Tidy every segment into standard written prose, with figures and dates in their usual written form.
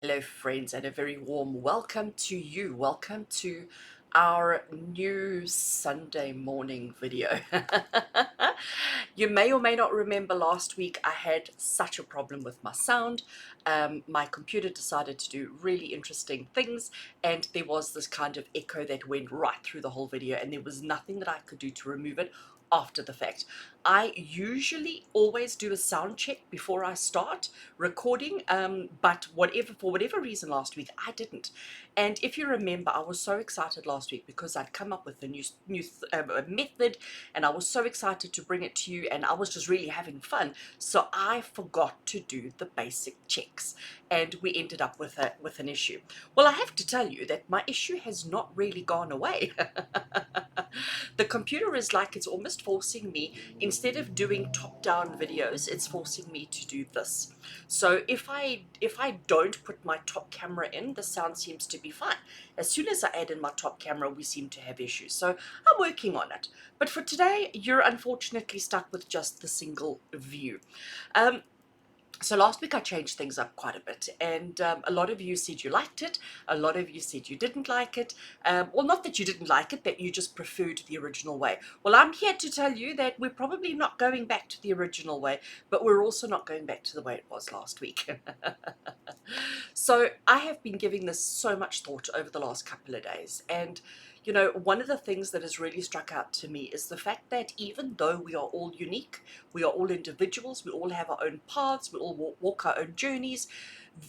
Hello, friends, and a very warm welcome to you. Welcome to our new Sunday morning video. You may or may not remember last week I had such a problem with my sound. My computer decided to do really interesting things, and there was this kind of echo that went right through the whole video, and there was nothing that I could do to remove it after the fact. I usually always do a sound check before I start recording, but for whatever reason last week I didn't. And if you remember, I was so excited last week because I'd come up with a new method, and I was so excited to bring it to you, and I was just really having fun. So I forgot to do the basic checks, and we ended up with an issue. Well, I have to tell you that my issue has not really gone away. The computer is like it's almost forcing me, instead of doing top-down videos, it's forcing me to do this. So if I don't put my top camera in, the sound seems to be fine. As soon as I add in my top camera, we seem to have issues. So I'm working on it. But for today, you're unfortunately stuck with just the single view. So last week I changed things up quite a bit, and a lot of you said you liked it, a lot of you said you didn't like it. Well, not that you didn't like it, that you just preferred the original way. Well, I'm here to tell you that we're probably not going back to the original way, but we're also not going back to the way it was last week. So I have been giving this so much thought over the last couple of days, and you know, one of the things that has really struck out to me is the fact that even though we are all unique, we are all individuals, we all have our own paths, we all walk our own journeys,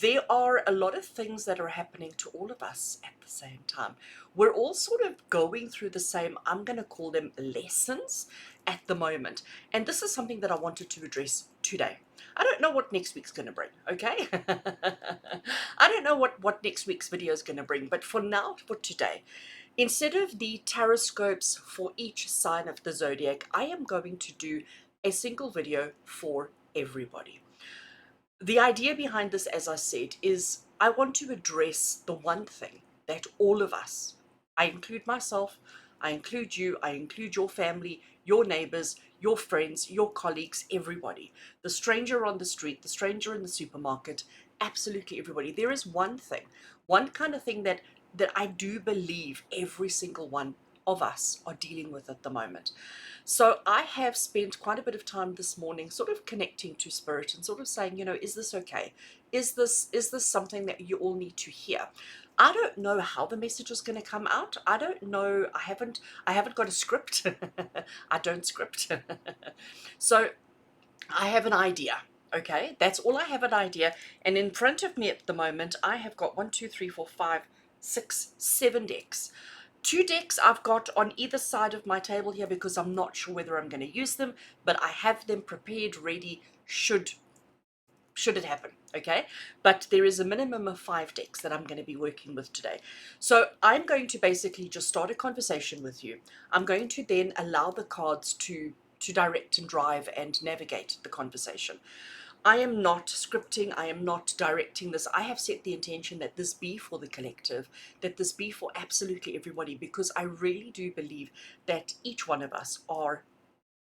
there are a lot of things that are happening to all of us at the same time. We're all sort of going through the same, I'm going to call them lessons at the moment. And this is something that I wanted to address today. I don't know what next week's going to bring, okay? I don't know what next week's video is going to bring, but for now, for today, instead of the taroscopes for each sign of the zodiac, I am going to do a single video for everybody. The idea behind this, as I said, is I want to address the one thing that all of us, I include myself, I include you, I include your family, your neighbors, your friends, your colleagues, everybody, the stranger on the street, the stranger in the supermarket, absolutely everybody. There is one thing, one kind of thing that I do believe every single one of us are dealing with at the moment. So I have spent quite a bit of time this morning sort of connecting to spirit and sort of saying, you know, is this okay? Is this something that you all need to hear? I don't know how the message is going to come out. I don't know. I haven't got a script. I don't script. So I have an idea. Okay, that's all. I have an idea, and in front of me at the moment I have got 1, 2, 3, 4, 5, 6, 7 decks. Two decks I've got on either side of my table here because I'm not sure whether I'm going to use them, but I have them prepared, ready, should it happen, okay? But there is a minimum of 5 decks that I'm going to be working with today. So I'm going to basically just start a conversation with you. I'm going to then allow the cards to direct and drive and navigate the conversation. I am not scripting, I am not directing this. I have set the intention that this be for the collective, that this be for absolutely everybody, because I really do believe that each one of us are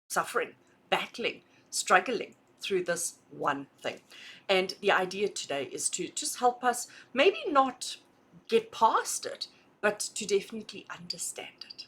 suffering, battling, struggling through this one thing. And the idea today is to just help us maybe not get past it, but to definitely understand it.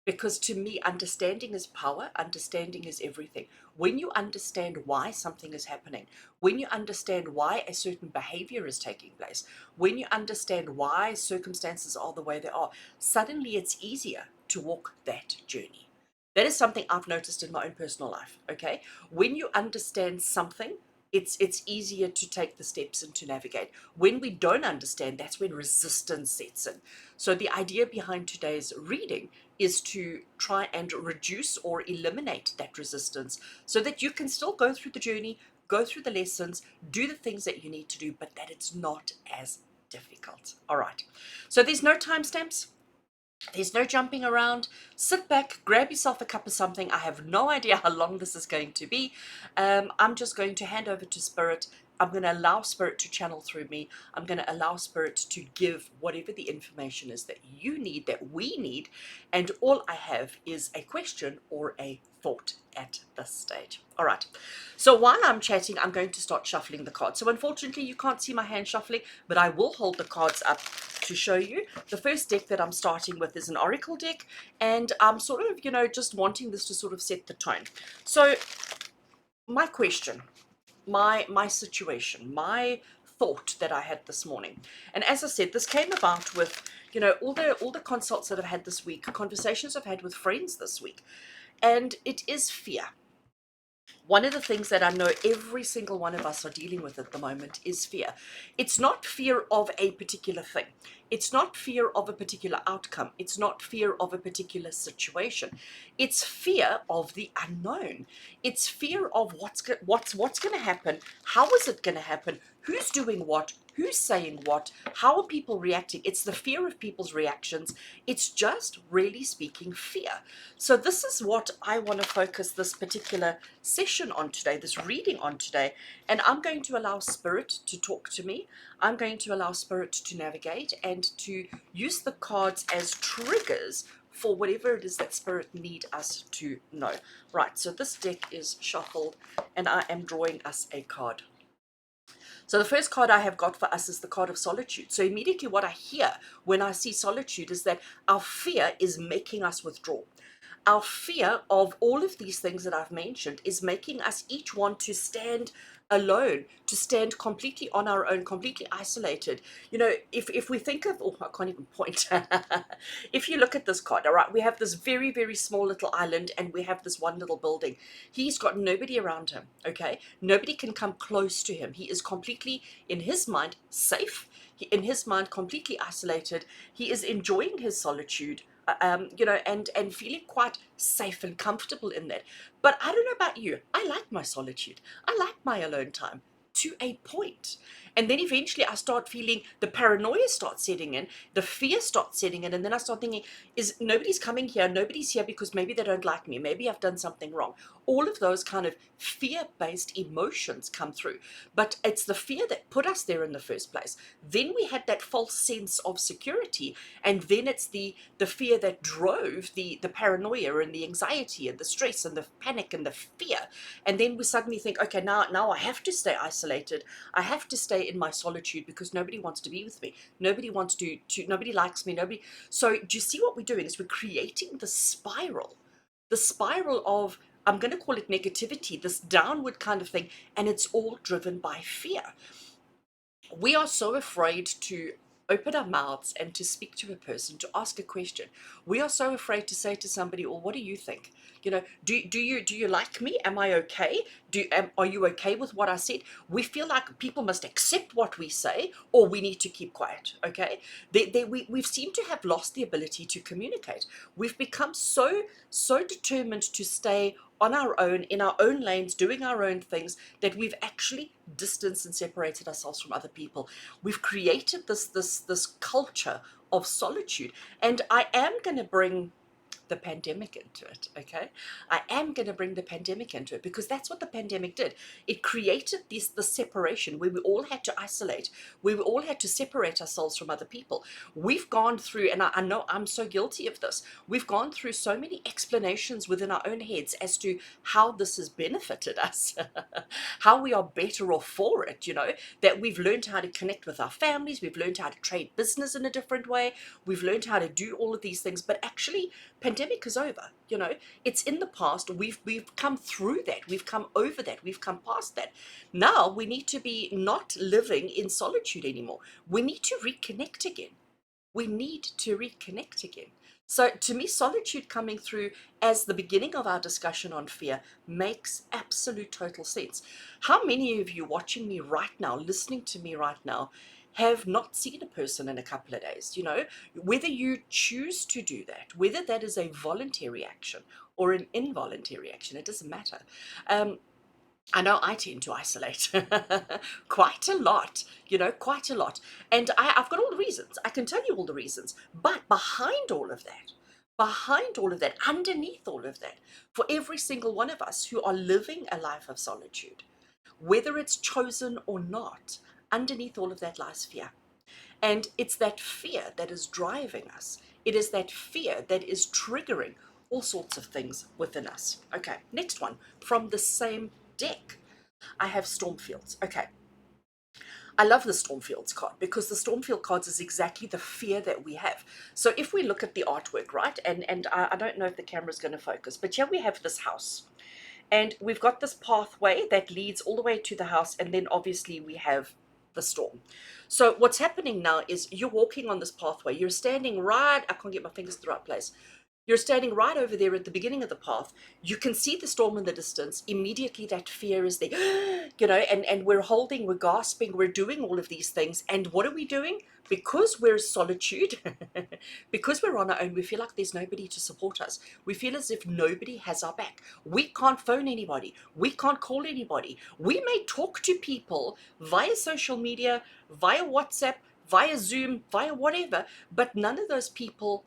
Because to me, understanding is power, understanding is everything. When you understand why something is happening, when you understand why a certain behavior is taking place, when you understand why circumstances are the way they are, suddenly it's easier to walk that journey. That is something I've noticed in my own personal life, okay? When you understand something, it's easier to take the steps and to navigate. When we don't understand, that's when resistance sets in. So the idea behind today's reading is to try and reduce or eliminate that resistance so that you can still go through the journey, go through the lessons, do the things that you need to do, but that it's not as difficult. All right. So there's no timestamps. There's no jumping around. Sit back, grab yourself a cup of something. I have no idea how long this is going to be. I'm just going to hand over to Spirit, I'm going to allow Spirit to channel through me. I'm going to allow Spirit to give whatever the information is that you need, that we need. And all I have is a question or a thought at this stage. All right. So while I'm chatting, I'm going to start shuffling the cards. So unfortunately, you can't see my hand shuffling, but I will hold the cards up to show you. The first deck that I'm starting with is an oracle deck, and I'm sort of, just wanting this to sort of set the tone. So my question, my situation, my thought that I had this morning. And as I said, this came about with, all the consults that I've had this week, conversations I've had with friends this week. And it is fear. One of the things that I know every single one of us are dealing with at the moment is fear. It's not fear of a particular thing. It's not fear of a particular outcome. It's not fear of a particular situation. It's fear of the unknown. It's fear of what's going to happen. How is it going to happen? Who's doing what? Who's saying what? How are people reacting? It's the fear of people's reactions. It's just really speaking fear. So this is what I want to focus this particular session on today, this reading on today. And I'm going to allow Spirit to talk to me. I'm going to allow Spirit to navigate and to use the cards as triggers for whatever it is that Spirit need us to know. Right, so this deck is shuffled and I am drawing us a card. So the first card I have got for us is the card of solitude. So immediately what I hear when I see solitude is that our fear is making us withdraw. Our fear of all of these things that I've mentioned is making us each want to stand alone, to stand completely on our own, completely isolated. If we think of, I can't even point. If you look at this card, all right, we have this very, very small little island and we have this one little building. He's got nobody around him, okay? Nobody can come close to him. He is completely, in his mind, safe. In his mind, completely isolated. He is enjoying his solitude. And feeling quite safe and comfortable in that. But I don't know about you. I like my solitude. I like my alone time to a point. And then eventually I start feeling the paranoia starts setting in, the fear starts setting in, and then I start thinking, is nobody's coming here, nobody's here because maybe they don't like me, maybe I've done something wrong. All of those kind of fear-based emotions come through. But it's the fear that put us there in the first place. Then we had that false sense of security, and then it's the fear that drove the paranoia and the anxiety and the stress and the panic and the fear. And then we suddenly think, okay, now I have to stay isolated. I have to stay in my solitude because nobody wants to be with me. Nobody wants to nobody likes me. Nobody. So do you see what we're doing is we're creating the spiral of, I'm going to call it negativity, this downward kind of thing. And it's all driven by fear. We are so afraid to open our mouths and to speak to a person, to ask a question. We are so afraid to say to somebody, "Well, what do you think? Do you like me? Am I okay? Are you okay with what I said?" We feel like people must accept what we say, or we need to keep quiet. Okay, we seem to have lost the ability to communicate. We've become so determined to stay on our own, in our own lanes, doing our own things, that we've actually distanced and separated ourselves from other people. We've created this culture of solitude. And I am going to bring the pandemic into it, okay? I am going to bring the pandemic into it because that's what the pandemic did. It created the separation where we all had to isolate, where we all had to separate ourselves from other people. We've gone through, and I know I'm so guilty of this, we've gone through so many explanations within our own heads as to how this has benefited us, how we are better off for it, that we've learned how to connect with our families, we've learned how to trade business in a different way, we've learned how to do all of these things, but actually pandemic is over. It's in the past. We've come through that, we've come over that, we've come past that. Now we need to be not living in solitude anymore. We need to reconnect again. So to me, solitude coming through as the beginning of our discussion on fear makes absolute total sense. How many of you watching me right now, listening to me right now, have not seen a person in a couple of days? Whether you choose to do that, whether that is a voluntary action or an involuntary action, it doesn't matter. I know I tend to isolate quite a lot, quite a lot. And I've got all the reasons. I can tell you all the reasons. But behind all of that, underneath all of that, for every single one of us who are living a life of solitude, whether it's chosen or not, underneath all of that lies fear. And it's that fear that is driving us. It is that fear that is triggering all sorts of things within us. Okay, next one from the same deck. I have Stormfields. Okay, I love the Stormfields card because the Stormfield cards is exactly the fear that we have. So if we look at the artwork, right, and I don't know if the camera's going to focus, but here we have this house. And we've got this pathway that leads all the way to the house, and then obviously we have the storm. So what's happening now is you're walking on this pathway. You're standing right, I can't get my fingers to the right place. You're standing right over there at the beginning of the path. You can see the storm in the distance. Immediately that fear is there, and we're holding, we're gasping, we're doing all of these things. And what are we doing? Because we're solitude, because we're on our own, we feel like there's nobody to support us. We feel as if nobody has our back. We can't phone anybody. We can't call anybody. We may talk to people via social media, via WhatsApp, via Zoom, via whatever, but none of those people,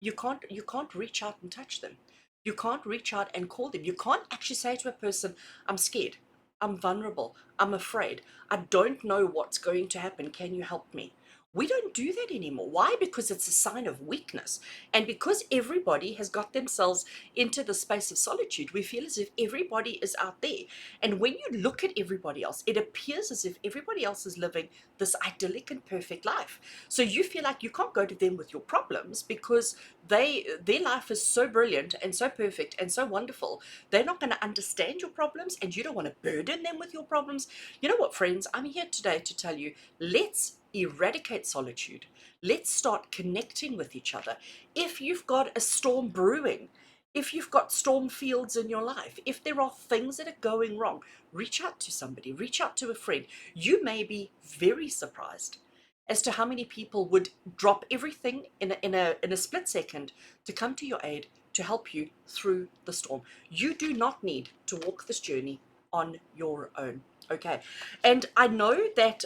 you can't reach out and touch them. You can't reach out and call them. You can't actually say to a person, I'm scared, I'm vulnerable, I'm afraid, I don't know what's going to happen, can you help me? We don't do that anymore. Why? Because it's a sign of weakness. And because everybody has got themselves into the space of solitude, we feel as if everybody is out there. And when you look at everybody else, it appears as if everybody else is living this idyllic and perfect life. So you feel like you can't go to them with your problems because their life is so brilliant and so perfect and so wonderful. They're not going to understand your problems, and you don't want to burden them with your problems. You know what, friends? I'm here today to tell you, let's eradicate solitude. Let's start connecting with each other. If you've got a storm brewing, if you've got storm fields in your life, if there are things that are going wrong, reach out to somebody, reach out to a friend. You may be very surprised as to how many people would drop everything in a split second to come to your aid, to help you through the storm. You do not need to walk this journey on your own. Okay, and I know that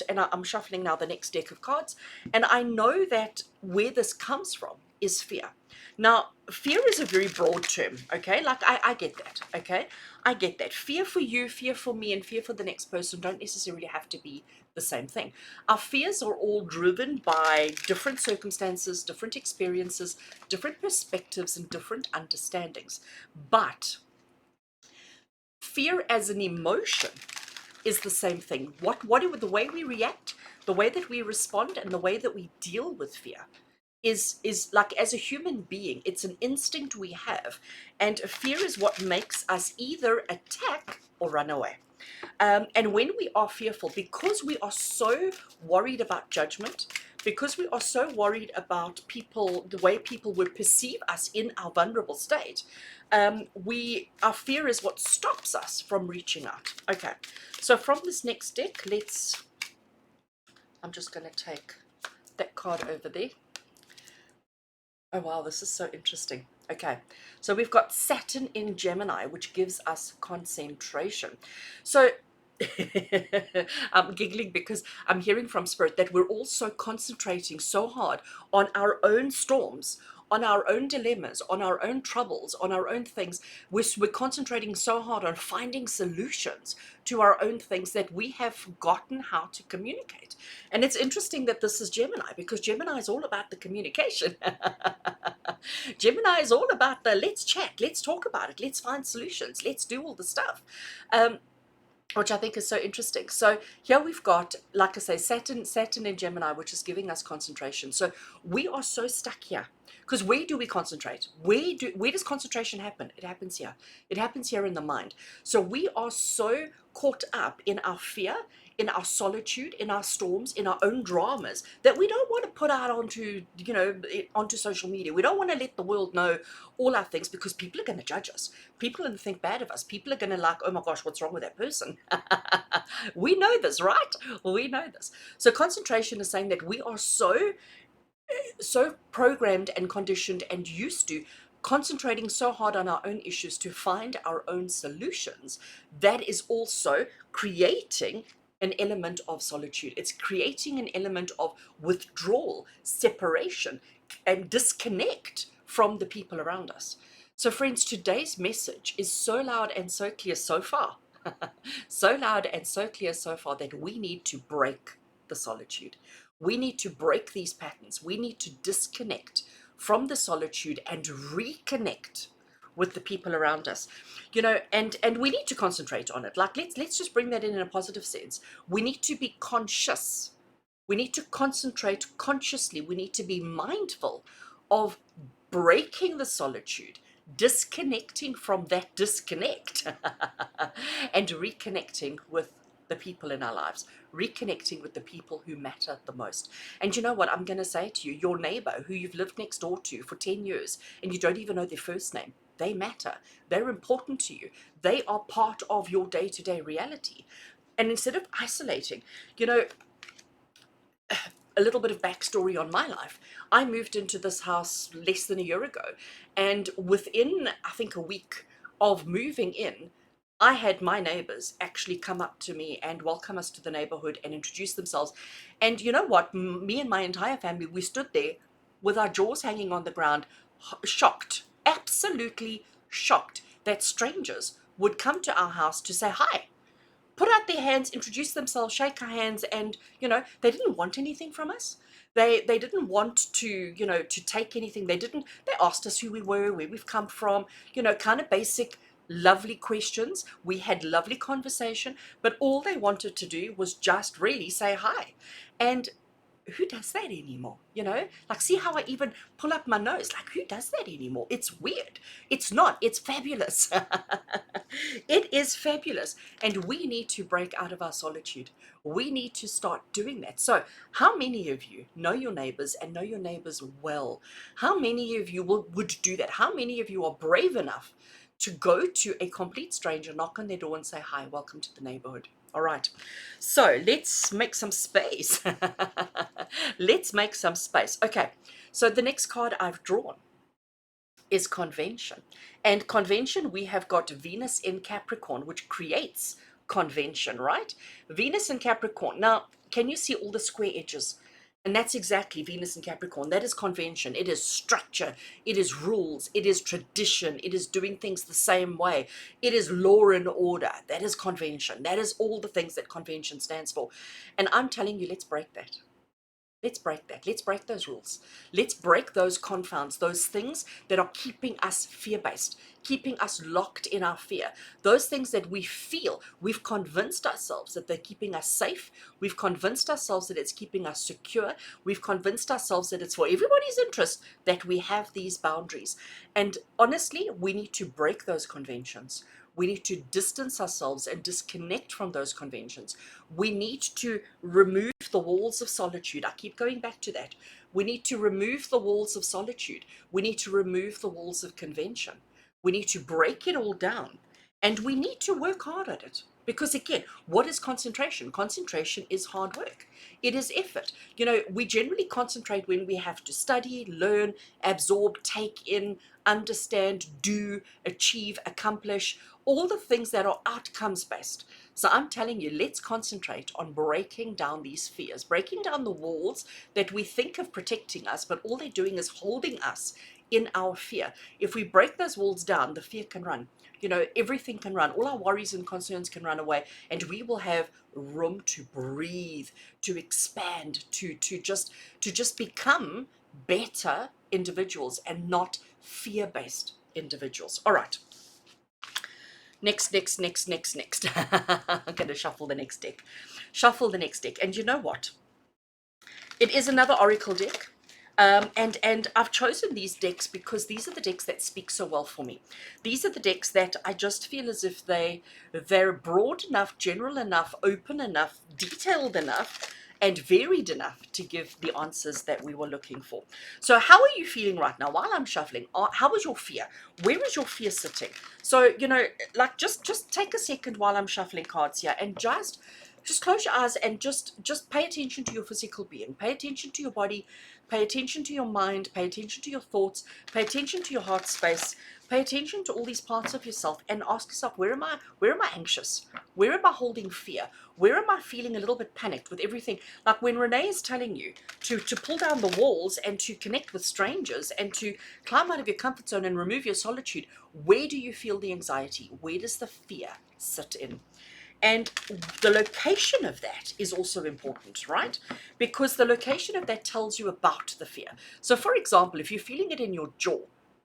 and I'm shuffling now the next deck of cards, and I know that where this comes from is fear. Now, fear is a very broad term, okay? Like, I get that, okay? I get that. Fear for you, fear for me, and fear for the next person don't necessarily have to be the same thing. Our fears are all driven by different circumstances, different experiences, different perspectives, and different understandings. But fear as an emotion is the same thing. The way we react, the way that we respond, and the way that we deal with fear is like, as a human being, it's an instinct we have, and fear is what makes us either attack or run away. And when we are fearful, because we are so worried about judgment, because we are so worried about people, the way people would perceive us in our vulnerable state, our fear is what stops us from reaching out. Okay, so from this next deck, I'm just going to take that card over there. Oh wow, this is so interesting. Okay, so we've got Saturn in Gemini, which gives us concentration. So I'm giggling because I'm hearing from Spirit that we're also concentrating so hard on our own storms, on our own dilemmas, on our own troubles, on our own things. We're concentrating so hard on finding solutions to our own things that we have forgotten how to communicate. And it's interesting that this is Gemini, because Gemini is all about the communication. Gemini is all about the let's chat, let's talk about it, let's find solutions, let's do all the stuff. Which I think is so interesting. So here we've got, like I say, Saturn in Gemini, which is giving us concentration. So we are so stuck here. Because where do we concentrate? Where does concentration happen? It happens here. It happens here in the mind. So we are so caught up in our fear, in our solitude, in our storms, in our own dramas, that we don't want to put out onto social media. We don't want to let the world know all our things, because people are going to judge us. People are going to think bad of us. People are going to like, oh my gosh, what's wrong with that person? We know this, right? We know this. So concentration is saying that we are so programmed and conditioned and used to concentrating so hard on our own issues to find our own solutions, that is also creating an element of solitude. It's creating an element of withdrawal, separation, and disconnect from the people around us. So friends, today's message is so loud and so clear so far. So loud and so clear so far that we need to break the solitude. We need to break these patterns. We need to disconnect from the solitude and reconnect with the people around us. And we need to concentrate on it. Like let's just bring that in a positive sense. We need to be conscious. We need to concentrate consciously. We need to be mindful of breaking the solitude, disconnecting from that disconnect, and reconnecting with the people in our lives, reconnecting with the people who matter the most. And you know what? I'm going to say to you, your neighbor who you've lived next door to for 10 years and you don't even know their first name, they matter. They're important to you. They are part of your day-to-day reality. And instead of isolating, you know, a little bit of backstory on my life. I moved into this house less than a year ago, and within, I think, a week of moving in, I had my neighbors actually come up to me and welcome us to the neighborhood and introduce themselves. And you know what? Me and my entire family, we stood there with our jaws hanging on the ground, shocked, absolutely shocked that strangers would come to our house to say hi, put out their hands, introduce themselves, shake our hands, and they didn't want anything from us. They didn't want to to take anything. They asked us who we were, where we've come from, kind of basic lovely questions. We had lovely conversation, but all they wanted to do was just really say hi. And who does that anymore? Like, see how I even pull up my nose? Like, who does that anymore? It's weird. It's not. It's fabulous. It is fabulous. And we need to break out of our solitude. We need to start doing that. So, how many of you know your neighbors and know your neighbors well? How many of you would do that? How many of you are brave enough to go to a complete stranger, knock on their door, and say, hi, welcome to the neighborhood? All right, so let's make some space. Let's make some space. Okay, so the next card I've drawn is convention. And convention, we have got Venus in Capricorn, which creates convention, right? Venus in Capricorn. Now, can you see all the square edges? And that's exactly Venus in Capricorn. That is convention. It is structure. It is rules. It is tradition. It is doing things the same way. It is law and order. That is convention. That is all the things that convention stands for. And I'm telling you, let's break that. Let's break that. Let's break those rules. Let's break those confounds, those things that are keeping us fear-based, keeping us locked in our fear. Those things that we feel, we've convinced ourselves that they're keeping us safe. We've convinced ourselves that it's keeping us secure. We've convinced ourselves that it's for everybody's interest that we have these boundaries. And honestly, we need to break those conventions. We need to distance ourselves and disconnect from those conventions. We need to remove the walls of solitude. I keep going back to that. We need to remove the walls of solitude. We need to remove the walls of convention. We need to break it all down. And we need to work hard at it. Because again, what is concentration? Concentration is hard work. It is effort. We generally concentrate when we have to study, learn, absorb, take in, understand, do, achieve, accomplish, all the things that are outcomes based. So I'm telling you, let's concentrate on breaking down these fears, breaking down the walls that we think of protecting us, but all they're doing is holding us in our fear. If we break those walls down, the fear can run. Everything can run. All our worries and concerns can run away, and we will have room to breathe, to expand, to just become better individuals and not fear-based individuals. All right. Next. I'm going to shuffle the next deck. Shuffle the next deck. And you know what? It is another oracle deck. And I've chosen these decks because these are the decks that speak so well for me. These are the decks that I just feel as if they're broad enough, general enough, open enough, detailed enough, and varied enough to give the answers that we were looking for. So how are you feeling right now while I'm shuffling? How is your fear? Where is your fear sitting? So, like just take a second while I'm shuffling cards here and just close your eyes and just pay attention to your physical being. Pay attention to your body. Pay attention to your mind. Pay attention to your thoughts. Pay attention to your heart space. Pay attention to all these parts of yourself and ask yourself, where am I anxious? Where am I holding fear? Where am I feeling a little bit panicked with everything? Like when Rene is telling you to pull down the walls and to connect with strangers and to climb out of your comfort zone and remove your solitude, where do you feel the anxiety? Where does the fear sit in? And the location of that is also important, right? Because the location of that tells you about the fear. So for example, if you're feeling it in your jaw,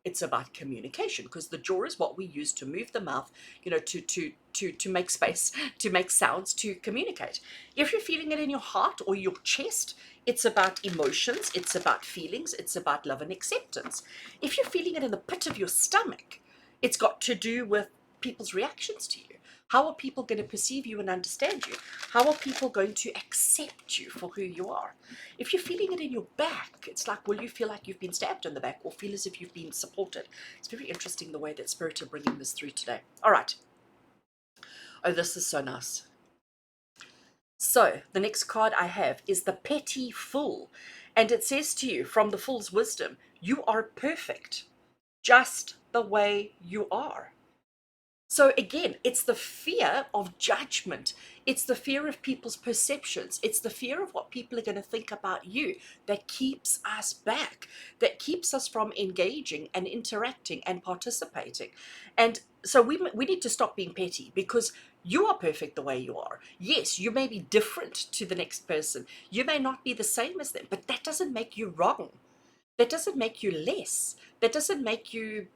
it's about communication, because the jaw is what we use to move the mouth, you know, to make space, to make sounds, to communicate. If you're feeling it in your heart or your chest, it's about emotions, it's about feelings, it's about love and acceptance. If you're feeling it in the pit of your stomach, it's got to do with people's reactions to you. How are people going to perceive you and understand you? How are people going to accept you for who you are? If you're feeling it in your back, it's like, will you feel like you've been stabbed in the back or feel as if you've been supported? It's very interesting the way that Spirit are bringing this through today. All right. Oh, this is so nice. So the next card I have is the Petty Fool. And it says to you, from the Fool's wisdom, you are perfect, just the way you are. So again, it's the fear of judgment. It's the fear of people's perceptions. It's the fear of what people are going to think about you that keeps us back, that keeps us from engaging and interacting and participating. And so we need to stop being petty, because you are perfect the way you are. Yes, you may be different to the next person. You may not be the same as them, but that doesn't make you wrong. That doesn't make you less. That doesn't make you,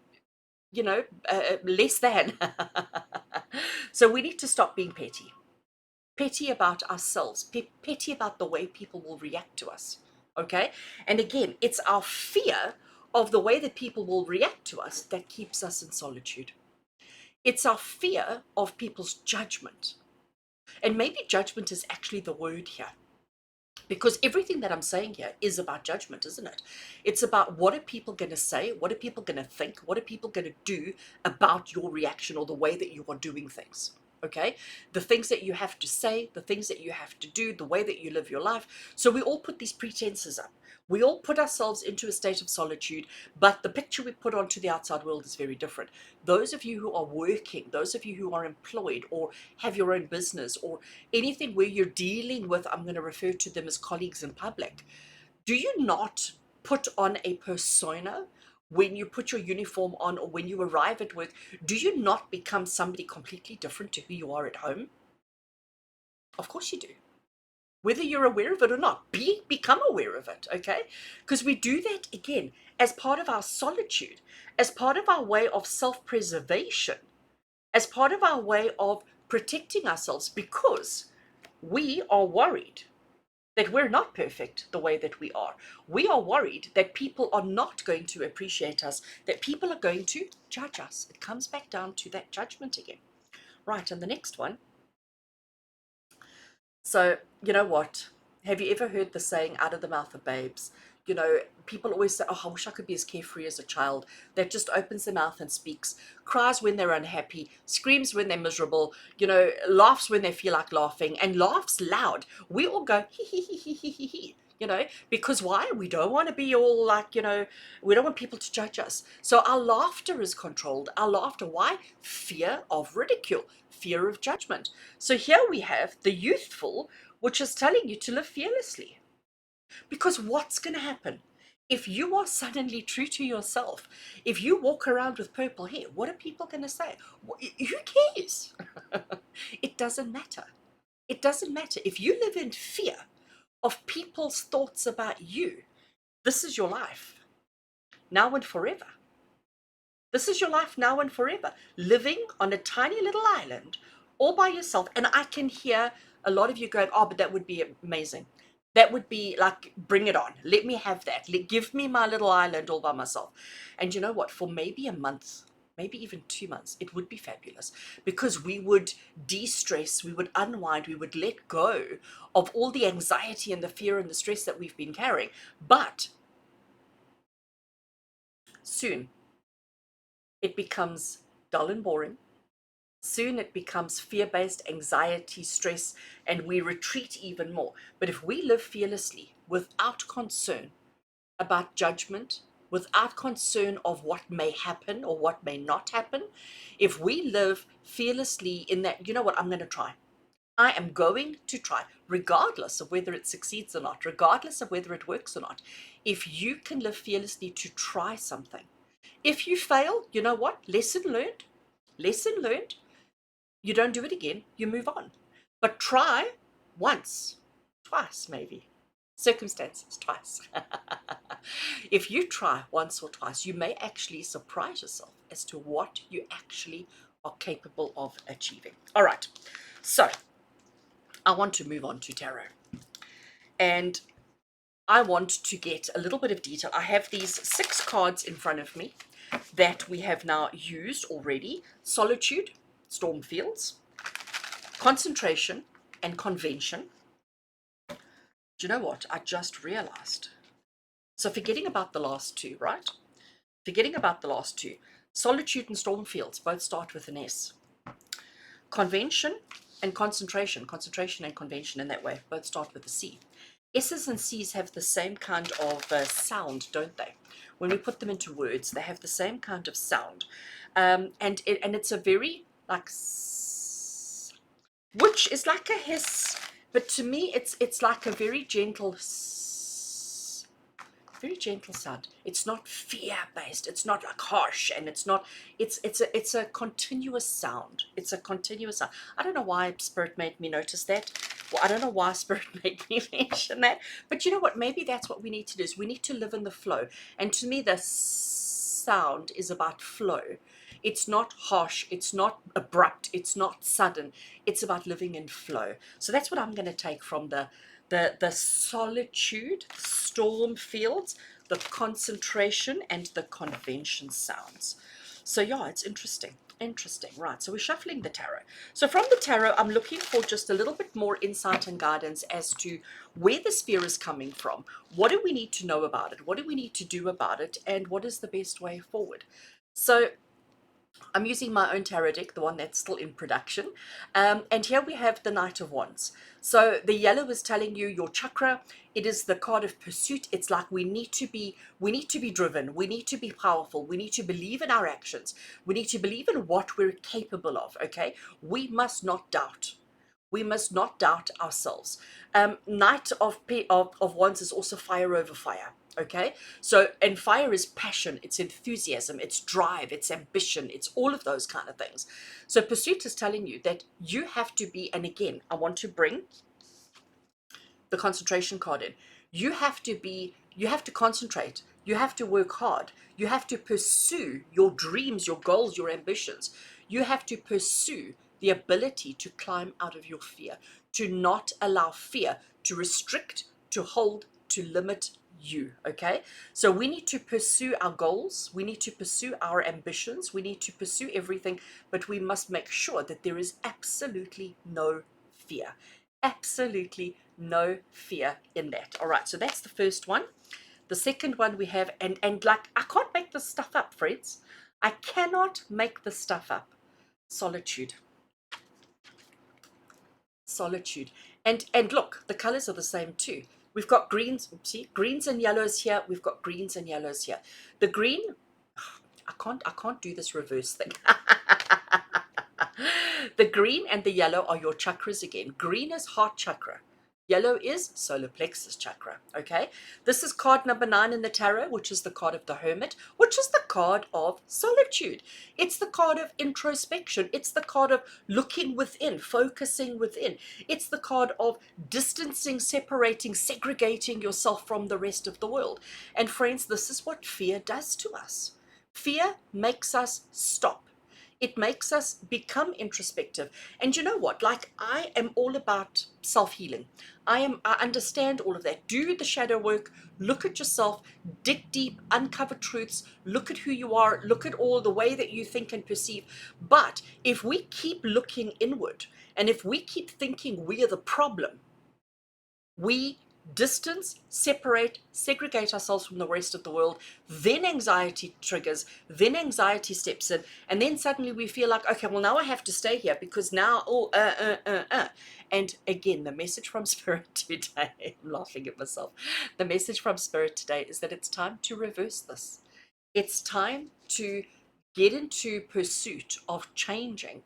less than. So we need to stop being petty about ourselves, petty about the way people will react to us. Okay. And again, it's our fear of the way that people will react to us that keeps us in solitude. It's our fear of people's judgment. And maybe judgment is actually the word here, because everything that I'm saying here is about judgment, isn't it? It's about, what are people going to say? What are people going to think? What are people going to do about your reaction or the way that you are doing things? Okay? The things that you have to say, the things that you have to do, the way that you live your life. So we all put these pretenses up. We all put ourselves into a state of solitude, but the picture we put onto the outside world is very different. Those of you who are working, those of you who are employed or have your own business or anything where you're dealing with, I'm going to refer to them as colleagues in public, do you not put on a persona when you put your uniform on or when you arrive at work? Do you not become somebody completely different to who you are at home? Of course you do. Whether you're aware of it or not, become aware of it, okay? Because we do that, again, as part of our solitude, as part of our way of self-preservation, as part of our way of protecting ourselves, because we are worried that we're not perfect the way that we are. We are worried that people are not going to appreciate us, that people are going to judge us. It comes back down to that judgment again. Right, and the next one. So, you know what? Have you ever heard the saying, out of the mouth of babes? You know, people always say, oh, I wish I could be as carefree as a child that just opens their mouth and speaks, cries when they're unhappy, screams when they're miserable, laughs when they feel like laughing, and laughs loud. We all go, hee hee hee hee hee hee hee. Because why? We don't want to be all like, we don't want people to judge us. So our laughter is controlled. Our laughter, why? Fear of ridicule, fear of judgment. So here we have the youthful, which is telling you to live fearlessly. Because what's going to happen? If you are suddenly true to yourself, if you walk around with purple hair, what are people going to say? Who cares? It doesn't matter. It doesn't matter. If you live in fear of people's thoughts about you, this is your life, now and forever. This is your life now and forever, living on a tiny little island all by yourself. And I can hear a lot of you going, oh, but that would be amazing. That would be like, bring it on. Let me have that. Give me my little island all by myself. And you know what? For maybe a month, maybe even 2 months, it would be fabulous, because we would de-stress, we would unwind, we would let go of all the anxiety and the fear and the stress that we've been carrying. But soon it becomes dull and boring. Soon it becomes fear-based, anxiety, stress, and we retreat even more. But if we live fearlessly, without concern about judgment, without concern of what may happen or what may not happen, if we live fearlessly in that, you know what, I'm going to try. I am going to try, regardless of whether it succeeds or not, regardless of whether it works or not. If you can live fearlessly to try something, if you fail, you know what? Lesson learned. Lesson learned. You don't do it again, you move on. But try once, twice maybe. Circumstances, twice. If you try once or twice, you may actually surprise yourself as to what you actually are capable of achieving. All right, so I want to move on to tarot. And I want to get a little bit of detail. I have these 6 cards in front of me that we have now used already. Solitude, storm fields, concentration, and convention. Do you know what? I just realized. So forgetting about the last 2, right? Forgetting about the last 2. Solitude and storm fields both start with an S. Convention and concentration. Concentration and convention in that way both start with a C. S's and C's have the same kind of sound, don't they? When we put them into words, they have the same kind of sound. And it's a very like which is like a hiss, but to me it's like a very gentle sound. It's not fear based, it's not like harsh, and it's not, it's a continuous sound. It's a continuous sound. I don't know why Spirit made me notice that. Well, I don't know why Spirit made me mention that, but you know what, maybe that's what we need to do, is we need to live in the flow. And to me the sound is about flow. It's not harsh, it's not abrupt, it's not sudden, it's about living in flow. So that's what I'm going to take from the solitude, storm fields, the concentration, and the convention sounds. So yeah, it's interesting. Interesting. Right, so we're shuffling the tarot. So from the tarot, I'm looking for just a little bit more insight and guidance as to where the sphere is coming from. What do we need to know about it? What do we need to do about it? And what is the best way forward? So I'm using my own tarot deck, the one that's still in production. And here we have the Knight of Wands. So the yellow is telling you your chakra. It is the card of pursuit. It's like we need to be driven. We need to be powerful. We need to believe in our actions. We need to believe in what we're capable of, okay? We must not doubt. We must not doubt ourselves. Knight of Wands is also fire over fire. Okay, so, and fire is passion, it's enthusiasm, it's drive, it's ambition, it's all of those kind of things. So pursuit is telling you that you have to be, and again, I want to bring the concentration card in. You have to concentrate, you have to work hard, you have to pursue your dreams, your goals, your ambitions. You have to pursue the ability to climb out of your fear, to not allow fear to restrict, to hold, to limit you. Okay, so we need to pursue our goals, we need to pursue our ambitions, we need to pursue everything, but we must make sure that there is absolutely no fear. Absolutely no fear in that. All right, so that's the first one. The second one we have, and like, I can't make this stuff up, friends. I cannot make this stuff up. Solitude. Solitude. And look, the colors are the same too. We've got greens, see, greens and yellows here. We've got greens and yellows here. The green, I can't do this reverse thing. The green and the yellow are your chakras again. Green is heart chakra. Yellow is solar plexus chakra. Okay, this is card number 9 in the tarot, which is the card of the Hermit, which is the card of solitude. It's the card of introspection. It's the card of looking within, focusing within. It's the card of distancing, separating, segregating yourself from the rest of the world. And friends, this is what fear does to us. Fear makes us stop. It makes us become introspective. And you know what? Like, I am all about self-healing. I understand all of that. Do the shadow work, look at yourself, dig deep, uncover truths, look at who you are, look at all the way that you think and perceive. But if we keep looking inward, and if we keep thinking we are the problem, we distance, separate, segregate ourselves from the rest of the world, then anxiety triggers, then anxiety steps in, and then suddenly we feel like, okay, well, now I have to stay here because now, And again, the message from Spirit today, I'm laughing at myself. The message from Spirit today is that it's time to reverse this. It's time to get into pursuit of changing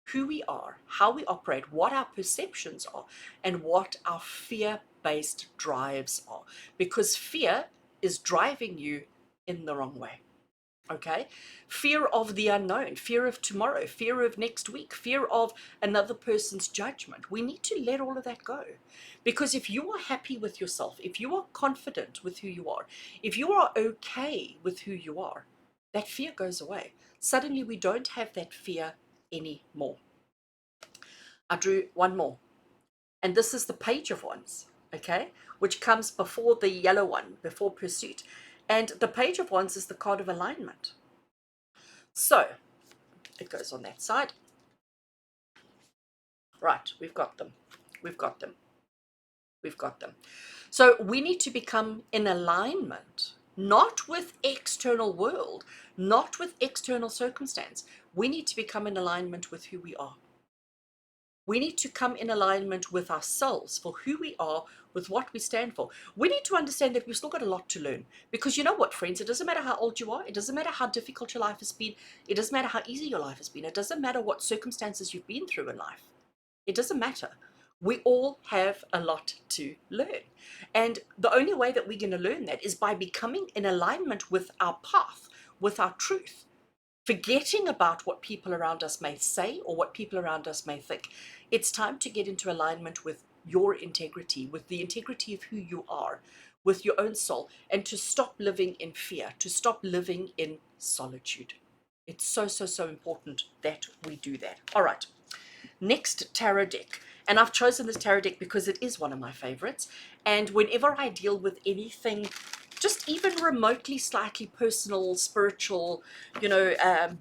who we are, how we operate, what our perceptions are, and what our fear-based drives are. Because fear is driving you in the wrong way. Okay, fear of the unknown, fear of tomorrow, fear of next week, fear of another person's judgment. We need to let all of that go, because if you are happy with yourself, if you are confident with who you are, if you are okay with who you are, that fear goes away. Suddenly we don't have that fear anymore. I drew one more, and this is the Page of Wands, okay, which comes before the yellow one, before Pursuit. And the Page of Wands is the card of alignment. So it goes on that side. Right, we've got them. We've got them. We've got them. So we need to become in alignment, not with external world, not with external circumstance. We need to become in alignment with who we are. We need to come in alignment with ourselves for who we are, with what we stand for. We need to understand that we've still got a lot to learn. Because you know what, friends? It doesn't matter how old you are. It doesn't matter how difficult your life has been. It doesn't matter how easy your life has been. It doesn't matter what circumstances you've been through in life. It doesn't matter. We all have a lot to learn. And the only way that we're going to learn that is by becoming in alignment with our path, with our truth, forgetting about what people around us may say or what people around us may think. It's time to get into alignment with your integrity, with the integrity of who you are, with your own soul, and to stop living in fear, to stop living in solitude. It's so, so, so important that we do that. All right. Next tarot deck, and I've chosen this tarot deck because it is one of my favorites, and whenever I deal with anything just even remotely slightly personal, spiritual,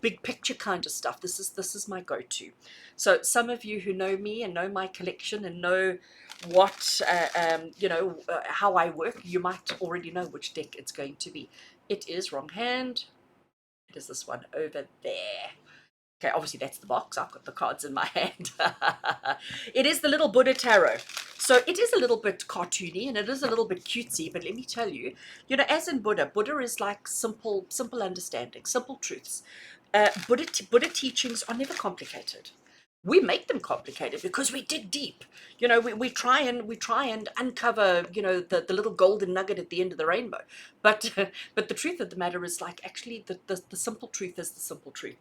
big picture kind of stuff, this is my go-to. So some of you who know me and know my collection and know what how I work, you might already know which deck it's going to be. It is wrong hand. It is this one over there. Okay, obviously that's the box. I've got the cards in my hand. It is the little Buddha tarot. So it is a little bit cartoony and it is a little bit cutesy, but let me tell you, as in Buddha, Buddha is like simple understanding, simple truths. Buddha teachings are never complicated. We make them complicated because we dig deep. We try and uncover, the little golden nugget at the end of the rainbow. But but the truth of the matter is, like, actually the simple truth is the simple truth.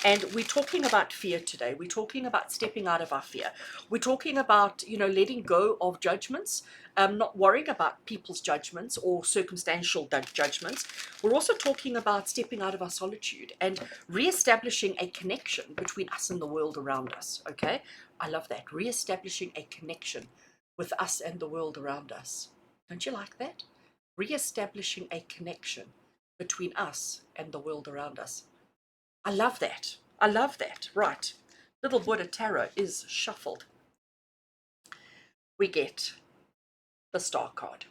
And we're talking about fear today. We're talking about stepping out of our fear. We're talking about, letting go of judgments, not worrying about people's judgments or circumstantial judgments. We're also talking about stepping out of our solitude and re-establishing a connection between us and the world around us. Okay, I love that. Re-establishing a connection with us and the world around us. Don't you like that? Re-establishing a connection between us and the world around us. I love that. I love that. Right. Little Buddha Tarot is shuffled. We get the Star card.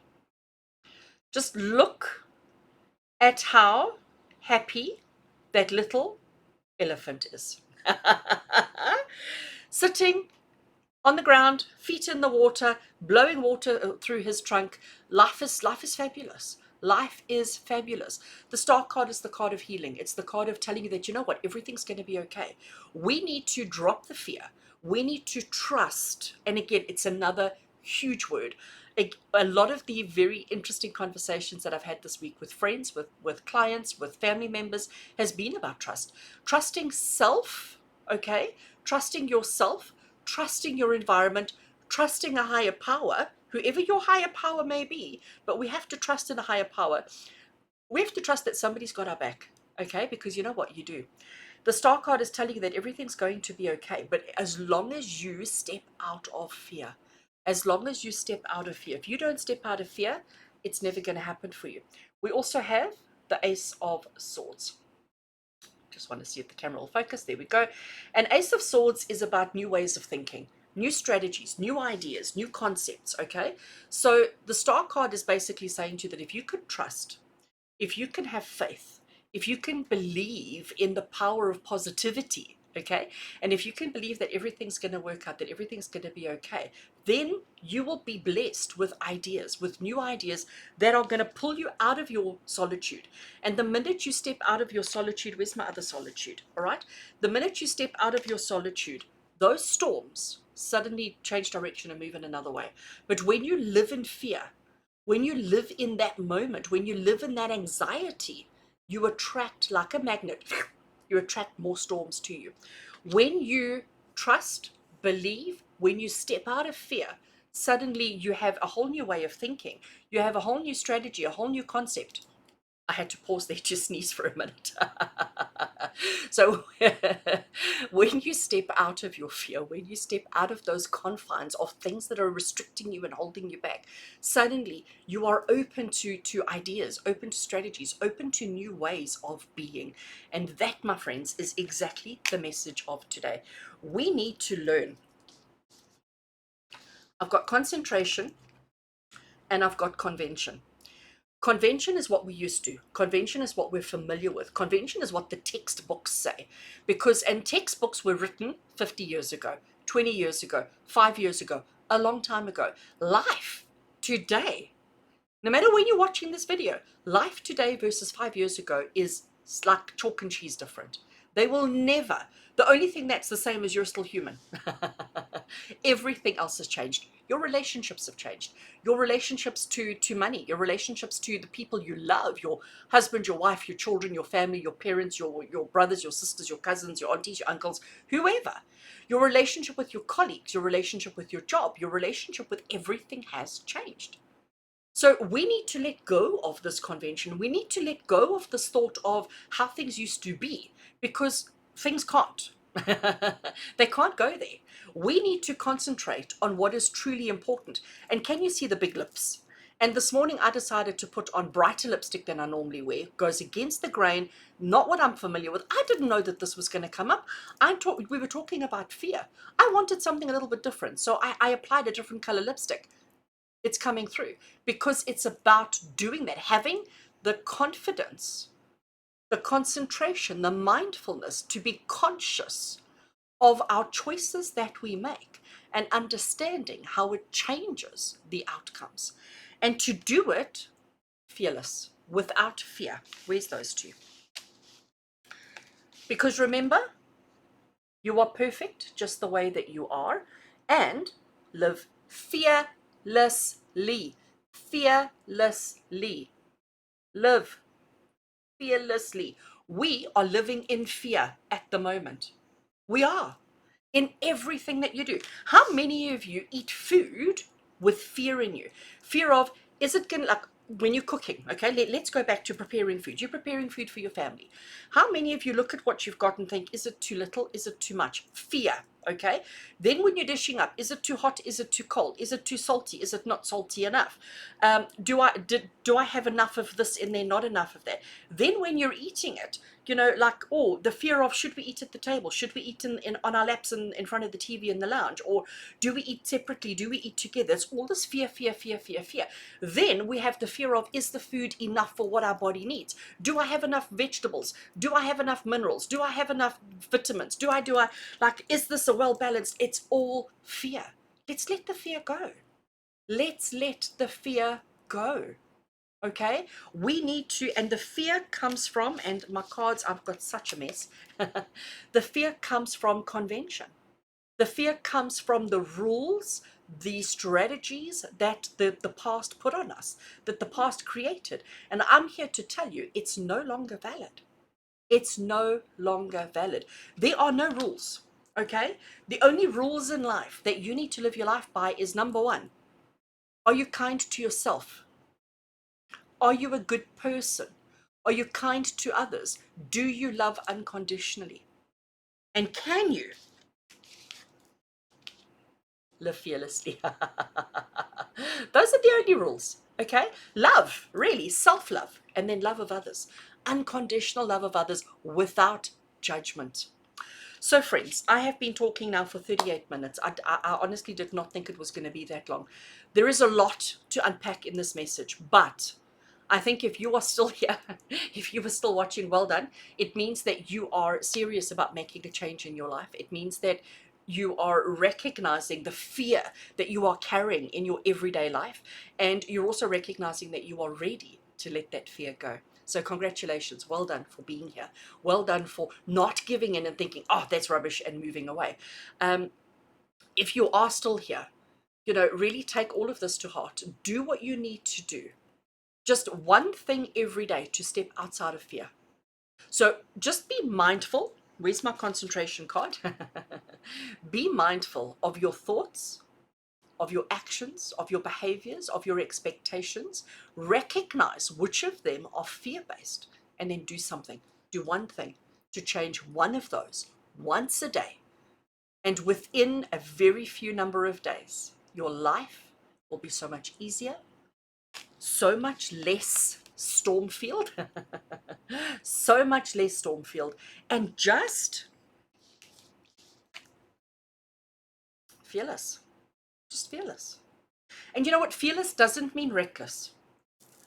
Just look at how happy that little elephant is. Sitting on the ground, feet in the water, blowing water through his trunk. Life is fabulous. Life is fabulous. The Star card is the card of healing. It's the card of telling you that, you know what, everything's going to be okay. We need to drop the fear. We need to trust. And again, it's another huge word. A lot of the very interesting conversations that I've had this week with friends, with clients, with family members, has been about trust. Trusting self, okay? Trusting yourself, trusting your environment, trusting a higher power, whoever your higher power may be, but we have to trust in a higher power. We have to trust that somebody's got our back, okay? Because you know what you do. The Star card is telling you that everything's going to be okay, but as long as you step out of fear, as long as you step out of fear, if you don't step out of fear, it's never going to happen for you. We also have the Ace of Swords. Just want to see if the camera will focus. There we go. An Ace of Swords is about new ways of thinking, new strategies, new ideas, new concepts, okay? So the Star card is basically saying to you that if you could trust, if you can have faith, if you can believe in the power of positivity, okay, and if you can believe that everything's going to work out, that everything's going to be okay, then you will be blessed with ideas, with new ideas that are going to pull you out of your solitude. And the minute you step out of your solitude, where's my other solitude? All right, the minute you step out of your solitude, those storms suddenly change direction and move in another way. But when you live in fear, when you live in that moment, when you live in that anxiety, you attract like a magnet, you attract more storms to you. When you trust, believe, when you step out of fear, suddenly you have a whole new way of thinking. You have a whole new strategy, a whole new concept. I had to pause there to sneeze for a minute. So when you step out of your fear, when you step out of those confines of things that are restricting you and holding you back, suddenly you are open to ideas, open to strategies, open to new ways of being. And that, my friends, is exactly the message of today. We need to learn. I've got concentration and I've got convention. Convention is what we used to. Convention is what we're familiar with. Convention is what the textbooks say. And textbooks were written 50 years ago, 20 years ago, 5 years ago, a long time ago. Life today, no matter when you're watching this video, life today versus 5 years ago is like chalk and cheese different. They will never. The only thing that's the same is you're still human. Everything else has changed. Your relationships have changed. Your relationships to money, your relationships to the people you love, your husband, your wife, your children, your family, your parents, your brothers, your sisters, your cousins, your aunties, your uncles, whoever. Your relationship with your colleagues, your relationship with your job, your relationship with everything has changed. So we need to let go of this convention. We need to let go of this thought of how things used to be, because things can't. They can't go there. We need to concentrate on what is truly important. And can you see the big lips? And this morning I decided to put on brighter lipstick than I normally wear. Goes against the grain, not what I'm familiar with. I didn't know that this was going to come up. We were talking about fear. I wanted something a little bit different. So I applied a different color lipstick. It's coming through because it's about doing that, having the confidence, the concentration, the mindfulness to be conscious of our choices that we make and understanding how it changes the outcomes, and to do it fearless, without fear. Where's those two? Because remember, you are perfect just the way that you are, and live fearlessly. Fearlessly. Live fearlessly. We are living in fear at the moment. We are. In everything that you do. How many of you eat food with fear in you? Fear of, is it going to, like when you're cooking, okay, let's go back to preparing food. You're preparing food for your family. How many of you look at what you've got and think, is it too little? Is it too much? Fear, okay? Then when you're dishing up, is it too hot? Is it too cold? Is it too salty? Is it not salty enough? Do I have enough of this in there? Not enough of that. Then when you're eating it, you know, like, oh, the fear of, should we eat at the table? Should we eat on our laps in front of the TV in the lounge? Or do we eat separately? Do we eat together? It's all this fear, fear, fear, fear, fear. Then we have the fear of, is the food enough for what our body needs? Do I have enough vegetables? Do I have enough minerals? Do I have enough vitamins? Like, is this a well-balanced? It's all fear. Let's let the fear go. Let's let the fear go. Okay, we need to, and the fear comes from, and my cards, I've got such a mess. The fear comes from convention. The fear comes from the rules, the strategies that the past put on us, that the past created. And I'm here to tell you, it's no longer valid. It's no longer valid. There are no rules, okay? The only rules in life that you need to live your life by is, number one, are you kind to yourself? Are you a good person? Are you kind to others? Do you love unconditionally? And can you live fearlessly? Those are the only rules, okay? Love, really, self-love, and then love of others. Unconditional love of others without judgment. So friends, I have been talking now for 38 minutes. I honestly did not think it was going to be that long. There is a lot to unpack in this message, but I think if you are still here, if you are still watching, well done. It means that you are serious about making a change in your life. It means that you are recognizing the fear that you are carrying in your everyday life. And you're also recognizing that you are ready to let that fear go. So congratulations, well done for being here. Well done for not giving in and thinking, oh, that's rubbish, and moving away. If you are still here, you know, really take all of this to heart. Do what you need to do. Just one thing every day to step outside of fear. So just be mindful. Where's my concentration card? Be mindful of your thoughts, of your actions, of your behaviors, of your expectations. Recognize which of them are fear based and then do something. Do one thing to change one of those once a day. And within a very few number of days, your life will be so much easier, so much less storm field, so much less storm field, and just fearless. Just fearless. And you know what? Fearless doesn't mean reckless.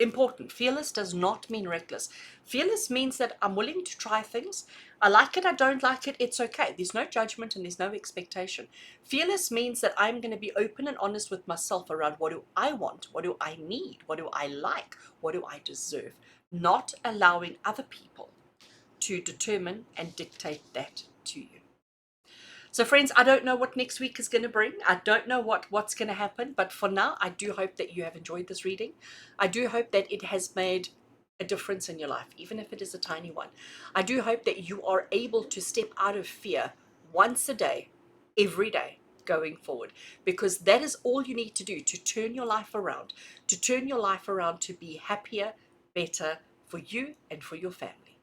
Important. Fearless does not mean reckless. Fearless means that I'm willing to try things. I like it, I don't like it, it's okay. There's no judgment and there's no expectation. Fearless means that I'm going to be open and honest with myself around what do I want, what do I need, what do I like, what do I deserve. Not allowing other people to determine and dictate that to you. So friends, I don't know what next week is going to bring. I don't know what's going to happen. But for now, I do hope that you have enjoyed this reading. I do hope that it has made a difference in your life, even if it is a tiny one. I do hope that you are able to step out of fear once a day, every day, going forward. Because that is all you need to do to turn your life around, to be happier, better for you and for your family.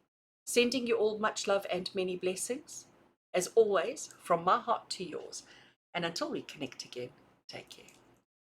Sending you all much love and many blessings. As always, from my heart to yours. And until we connect again, take care.